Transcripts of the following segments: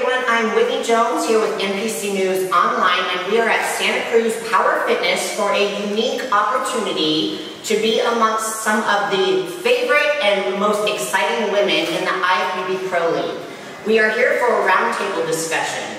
everyone, I'm Whitney Jones here with NPC News Online, and we are at Santa Cruz Power Fitness for a unique opportunity to be amongst some of the favorite and most exciting women in the IFBB Pro League. We are here for a roundtable discussion.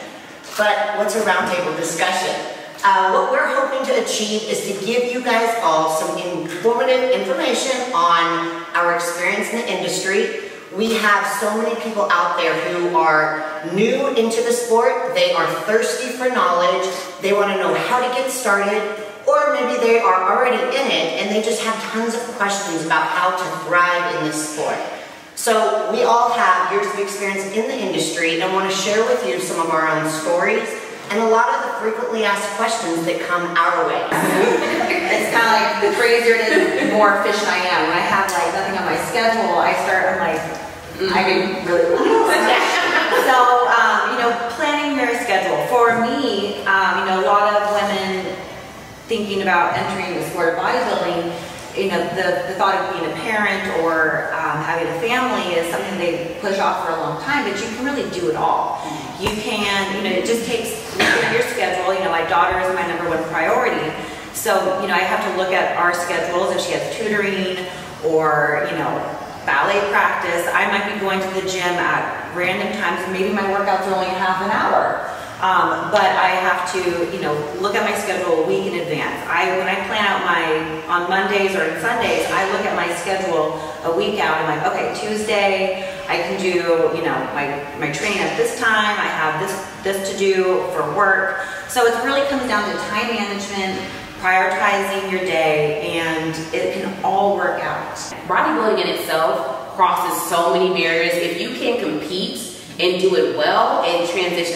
But what's a roundtable discussion? What we're hoping to achieve is to give you guys all some informative information on our experience in the industry. We have so many people out there who are new into the sport. They are thirsty for knowledge. They want to know how to get started, or maybe they are already in it and they just have tons of questions about how to thrive in this sport. So we all have years of experience in the industry and want to share with you some of our own stories and a lot of the frequently asked questions that come our way. It's kind of like the crazier it is, the more efficient I am. When I have like nothing on my schedule, I'm like, I can really So, you know, planning your schedule. For me, you know, a lot of women thinking about entering the sport of bodybuilding, you know, the thought of being a parent or having a family is something they push off for a long time, but you can really do it all. You can, you know, it just takes looking at your schedule. You know, my daughter is my #1 priority. So, you know, I have to look at our schedules. If she has tutoring or, you know, ballet practice, I might be going to the gym at random times, and maybe my workouts are only half an hour. But I have to, you know, look at my schedule a week in advance. When I plan out on Mondays or Sundays, I look at my schedule a week out. I'm like, okay, Tuesday, I can do, you know, my training at this time. I have this to do for work. So it really comes down to time management, prioritizing your day, and it can all work out. Bodybuilding in itself crosses so many barriers. If you can compete and do it well, it translates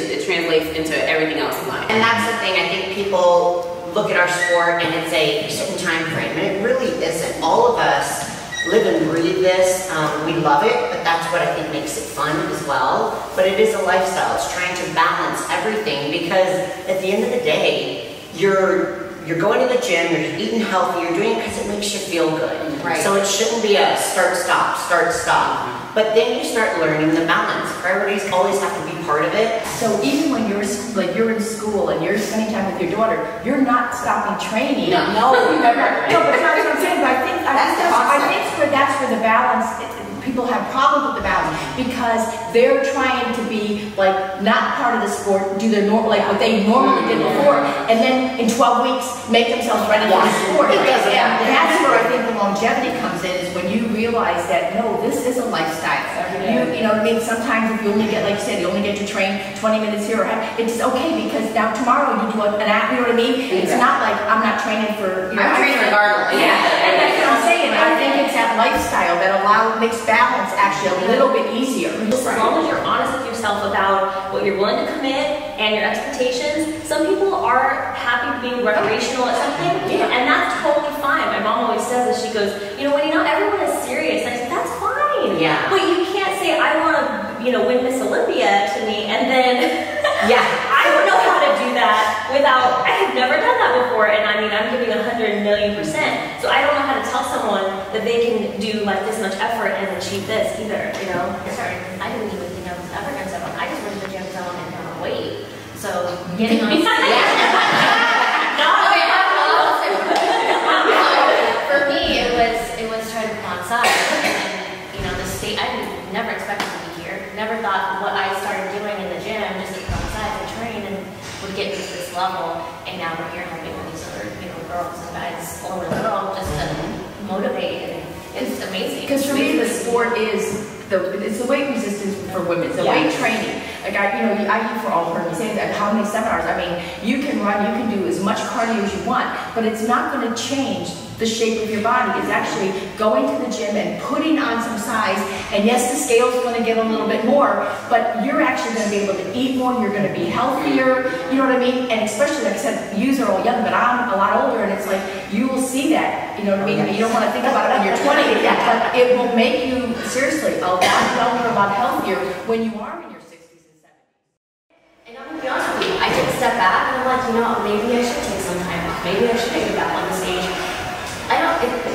into everything else in life. And that's the thing, I think people look at our sport and it's a certain time frame, and it really isn't. All of us live and breathe this. We love it, but that's what I think makes it fun as well. But it is a lifestyle. It's trying to balance everything, because at the end of the day, you're going to the gym, you're eating healthy, you're doing it because it makes you feel good. Right. So it shouldn't be a start, stop, start, stop. But then you start learning the balance. Priorities always have to be part of it. So even when you're in school and you're spending time with your daughter, you're not stopping training. No. No, but that's what I'm saying. But I think that's where the balance. People have problems with the balance because they're trying to be like not part of the sport, do their like what they normally did before, and then in 12 weeks make themselves ready for the sport. And that's where I think the longevity comes in, is when you realize that no, this is a lifestyle. You know what I mean? Sometimes if you only get, like you said, you only get to train 20 minutes here, it's okay because now tomorrow you do an app. You know what I mean? It's not like I'm not training for. You know, I'm training regardless. Yeah, and that's what I'm saying. I think it's that lifestyle that makes balance actually a little bit easier. As long as you're honest with yourself about what you're willing to commit and your expectations. Some people are happy being recreational at something, and that's totally fine. My mom always says this. She goes, you know, when not everyone is serious. And I said, that's fine. Yeah. But you can't say, I want to, you know, win Miss Olympia to me, and then I don't know how to do that without. I have never done that before, and I mean, I'm giving 100,000,000%. So I don't know how to tell someone that they can do like this much effort and achieve this either. You know. Sorry, I didn't even think I was ever going to say one. I just went to the gym because I wanted to put on weight. So getting on. For me, it was trying to come on side, and you know, the state. I never expected to be here. Never thought what I started doing in the gym, just to come on side and train, and would get me to this level. And now we're here helping all these other, you know, girls and guys all over the world just to motivate, and it's amazing. Because for me, the sport is it's the weight resistance for women. It's the weight training. Like I do for all of her. You say that how many seminars? I mean, you can run, you can do as much cardio as you want, but it's not going to change the shape of your body. It's actually going to the gym and putting on some size. And yes, the scale's going to get a little bit more, but you're actually going to be able to eat more. You're going to be healthier. You know what I mean? And especially, like I said, you are all young, but I'm a lot older, and it's like you will see that. You know what I mean? You don't want to think about it when you're 20, but it will make you seriously a lot younger, a lot healthier when you are in your 60s and 70s. And I'm going to be honest with you, I took a step back and I'm like, you know, maybe I should take some time off. Maybe I should get back on the stage.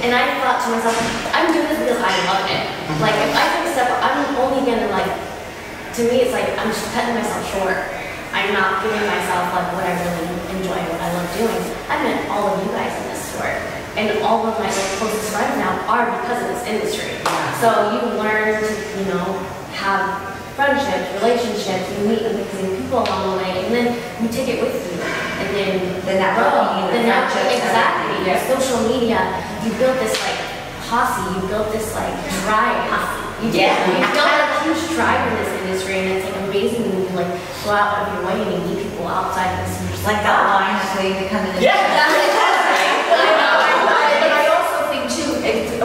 And I thought to myself, I'm doing this because I love it. Like, if I take a step, I'm only going to like to me, it's like I'm just cutting myself short. I'm not giving myself like what I really enjoy, what I love doing. I've met all of you guys in this sport, and all of my closest friends now are because of this industry. So you learn to, you know, have friendships, relationships, you meet amazing people along the way, and then you take it with you, and then that grow. Then that exactly. Yeah. Social media, you build this like posse, you built this like tribe. You built a huge tribe in this industry, and it's like amazing when you like go out of your way and you meet people outside of this industry. Like that line that's waiting to come in. Yeah, but I also think too,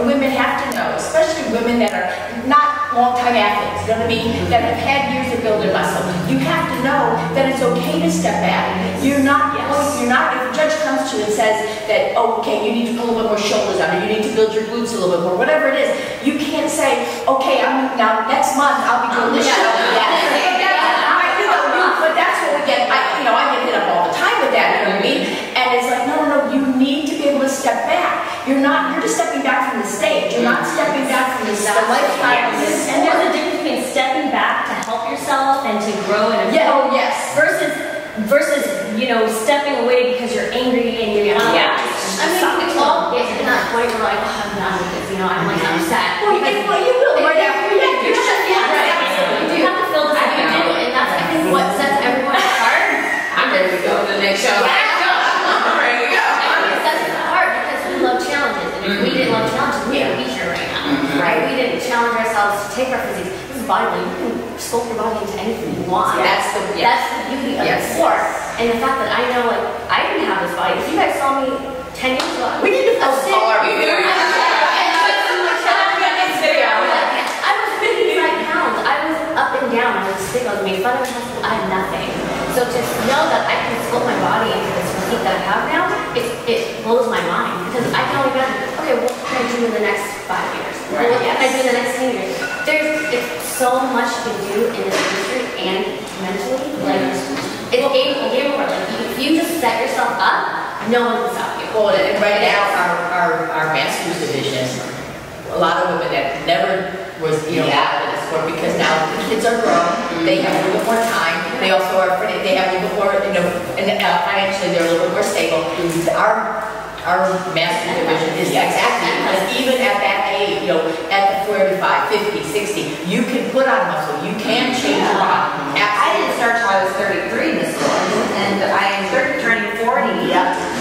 women have to know, especially women that are not long-time athletes, you know what I mean, that have had years of building muscle. You have to know that it's okay to step back. You're not, if a judge comes to you and says that, oh, okay, you need to pull a little bit more shoulders out, or you need to build your glutes a little bit more, whatever it is, you can't say, okay, now next month I'll be doing this show. But that's what we get, I get hit up all the time with that, you know what I mean? And it's like, no, you need to be able to step back. You're just stepping back from the stage. You're not stepping back from the lifetime. And there's a difference between stepping back to help yourself and to grow in a versus stepping away because you're angry and you want to it's all get to that point where like, oh, I'm done with this, I'm like upset. Well, you will right after you You have to feel the same way, and that's I think what sets everyone apart. I'm ready to go to the next show. I'm ready to go. It sets us apart because we love challenges, and if we didn't love challenges, we wouldn't be here right now. Right? We didn't challenge ourselves to take our physiques. This is bodybuilding. You can sculpt your body into anything you want. That's the beauty of the sport, and the fact that I know like I didn't have this body. If you guys saw me 10 years ago, we need to post taller. I was 55 pounds. I was up and down. I was sick. I was made fun of in high school. I had nothing. So to know that I can sculpt my body into this physique that I have now, it blows my mind because I can only imagine. Okay, what can I do in the next 5 years? What can I do in the next 10 years? It's so much to do in this industry and mentally. Like it's game over. Like if you just set yourself up, no one can stop you. Well, and right now, our masters division, a lot of women that never was, in the sport because now the kids are grown, they have a little bit more time, they also are pretty, they have a little bit more, and financially they're a little bit more stable. Our master division is exactly, because even at that age, at the 45, 50, 60, you can put on muscle, you can change your body. I didn't start till I was 33 this year, and I started turning 40.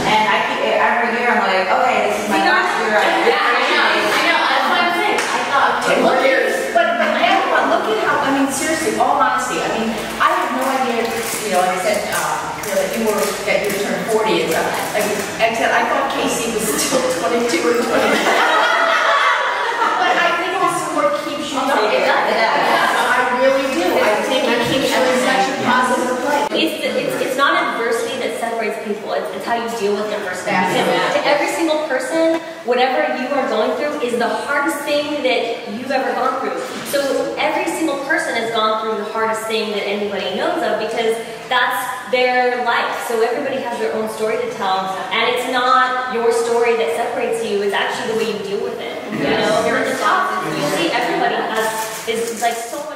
And I keep every year I'm like, okay, this is my last year. I know. That's what I'm saying. I thought 10 more years. But look at how. I mean, seriously, all honesty. I mean, I have no idea. Like I said, that you turned 40 and stuff. I thought Casey was still 22 or 20. But I think the sport keeps you up. It does. I really do. I think it keeps you in such a positive place. It's not adversity that separates people. It's how you deal with adversity. Because to every single person, whatever you are going through is the hardest thing that you've ever gone through. So every single person has gone through the hardest thing that anybody knows of because that's their life. So everybody has their own story to tell, and it's not your story that separates you. It's actually the way you deal with it. You're at the top. You see, everybody is like so